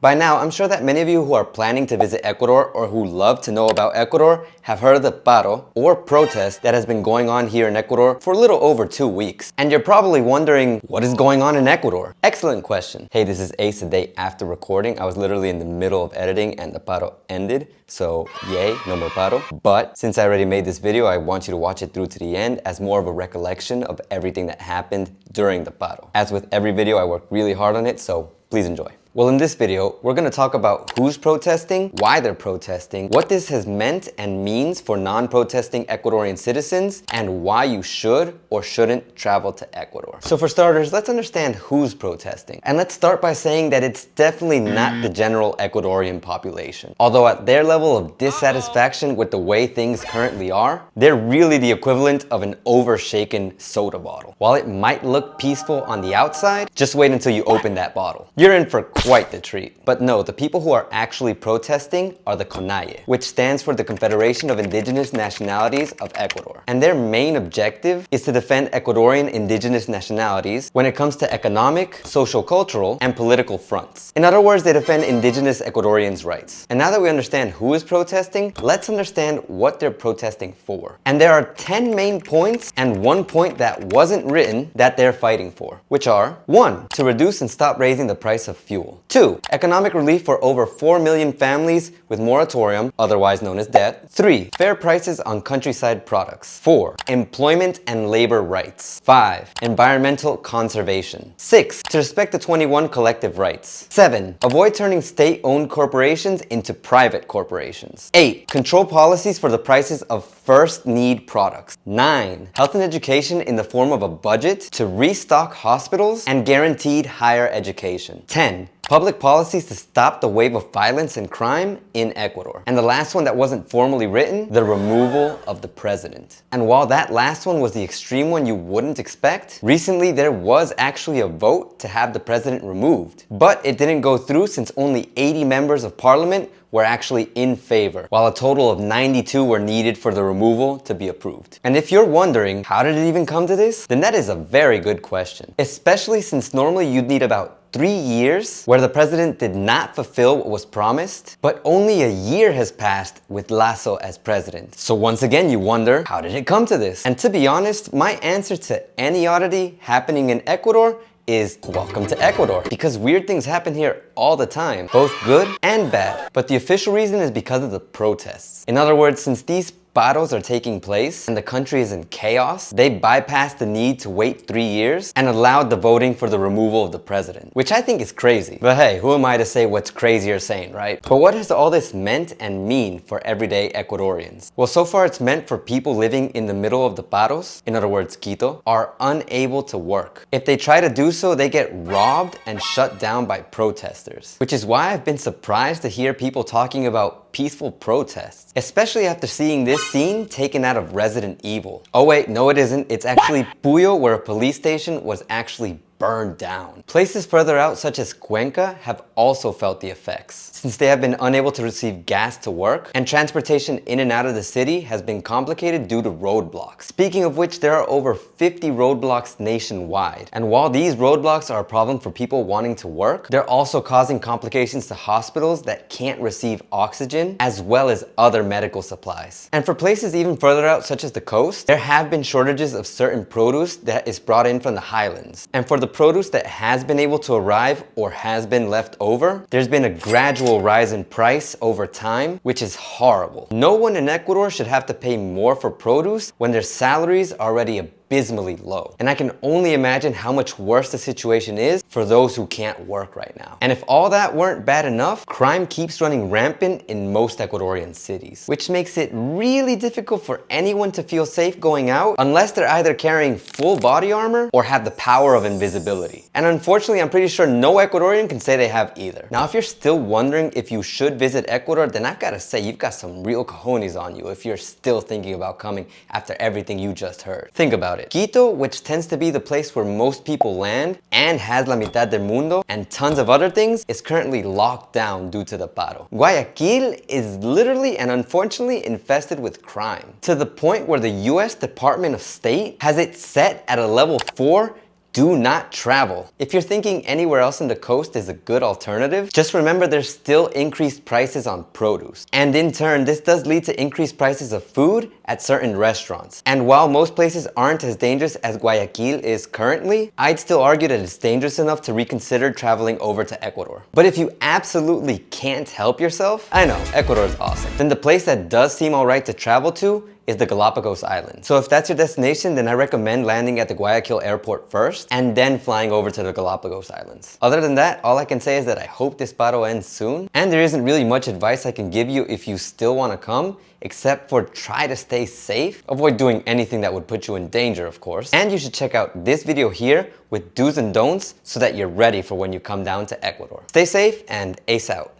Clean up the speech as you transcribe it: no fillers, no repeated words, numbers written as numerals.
By now, I'm sure that many of you who are planning to visit Ecuador or who love to know about Ecuador have heard of the Paro, or protest, that has been going on here in Ecuador for a little over 2 weeks. And you're probably wondering, what is going on in Ecuador? Excellent question. Hey, this is Ace the day after recording. I was literally in the middle of editing and the Paro ended. So yay, no more Paro. But since I already made this video, I want you to watch it through to the end as more of a recollection of everything that happened during the Paro. As with every video, I worked really hard on it, so please enjoy. Well, in this video, we're going to talk about who's protesting, why they're protesting, what this has meant and means for non-protesting Ecuadorian citizens, and why you should or shouldn't travel to Ecuador. So for starters, let's understand who's protesting. And let's start by saying that it's definitely not the general Ecuadorian population. Although at their level of dissatisfaction with the way things currently are, they're really the equivalent of an overshaken soda bottle. While it might look peaceful on the outside, just wait until you open that bottle. You're in for quite the treat. But no, the people who are actually protesting are the CONAIE, which stands for the Confederation of Indigenous Nationalities of Ecuador. And their main objective is to defend Ecuadorian indigenous nationalities when it comes to economic, social-cultural, and political fronts. In other words, they defend indigenous Ecuadorians' rights. And now that we understand who is protesting, let's understand what they're protesting for. And there are 10 main points and 1 point that wasn't written that they're fighting for, which are 1. To reduce and stop raising the price of fuel. 2. Economic relief for over 4 million families with moratorium, otherwise known as debt. 3. Fair prices on countryside products. 4. Employment and labor rights. 5. Environmental conservation. 6. To respect the 21 collective rights. 7. Avoid turning state-owned corporations into private corporations. 8. Control policies for the prices of first need products. 9. Health and education in the form of a budget to restock hospitals and guaranteed higher education. 10. Public policies to stop the wave of violence and crime in Ecuador. And the last one that wasn't formally written, the removal of the president. And while that last one was the extreme one you wouldn't expect, recently there was actually a vote to have the president removed. But it didn't go through since only 80 members of parliament were actually in favor, while a total of 92 were needed for the removal to be approved. And if you're wondering, how did it even come to this? Then that is a very good question, especially since normally you'd need about 3 years where the president did not fulfill what was promised, but only a year has passed with Lasso as president. So once again, you wonder, how did it come to this? And to be honest, my answer to any oddity happening in Ecuador is welcome to Ecuador, because weird things happen here all the time, both good and bad. But the official reason is because of the protests. In other words, since these paros are taking place and the country is in chaos, they bypassed the need to wait 3 years and allowed the voting for the removal of the president, which I think is crazy. But hey, who am I to say what's crazy or sane, right? But what has all this meant and mean for everyday Ecuadorians? Well, so far it's meant for people living in the middle of the paros, in other words, Quito, are unable to work. If they try to do so, they get robbed and shut down by protesters, which is why I've been surprised to hear people talking about peaceful protests, especially after seeing this scene taken out of Resident Evil. Oh wait, no it isn't. It's actually Puyo, where a police station was actually burned down. Places further out, such as Cuenca, have also felt the effects, since they have been unable to receive gas to work, and transportation in and out of the city has been complicated due to roadblocks. Speaking of which, there are over 50 roadblocks nationwide. And while these roadblocks are a problem for people wanting to work, they're also causing complications to hospitals that can't receive oxygen, as well as other medical supplies. And for places even further out, such as the coast, there have been shortages of certain produce that is brought in from the highlands. And for the produce that has been able to arrive or has been left over, there's been a gradual rise in price over time, which is horrible. No one in Ecuador should have to pay more for produce when their salaries are already abysmally low. And I can only imagine how much worse the situation is for those who can't work right now. And if all that weren't bad enough, crime keeps running rampant in most Ecuadorian cities, which makes it really difficult for anyone to feel safe going out unless they're either carrying full body armor or have the power of invisibility. And unfortunately, I'm pretty sure no Ecuadorian can say they have either. Now, if you're still wondering if you should visit Ecuador, then I've got to say you've got some real cojones on you if you're still thinking about coming after everything you just heard. Think about it. Quito, which tends to be the place where most people land and has la mitad del mundo and tons of other things, is currently locked down due to the paro. Guayaquil is literally and unfortunately infested with crime, to the point where the US Department of State has it set at a level 4 do not travel. If you're thinking anywhere else in the coast is a good alternative, just remember there's still increased prices on produce. And in turn, this does lead to increased prices of food at certain restaurants. And while most places aren't as dangerous as Guayaquil is currently, I'd still argue that it's dangerous enough to reconsider traveling over to Ecuador. But if you absolutely can't help yourself, I know, Ecuador is awesome, then the place that does seem alright to travel to is the Galapagos Islands. So if that's your destination, then I recommend landing at the Guayaquil airport first and then flying over to the Galapagos Islands. Other than that, all I can say is that I hope this paro ends soon, and there isn't really much advice I can give you if you still want to come, except for try to stay safe. Avoid doing anything that would put you in danger, of course. And you should check out this video here with do's and don'ts so that you're ready for when you come down to Ecuador. Stay safe and ace out.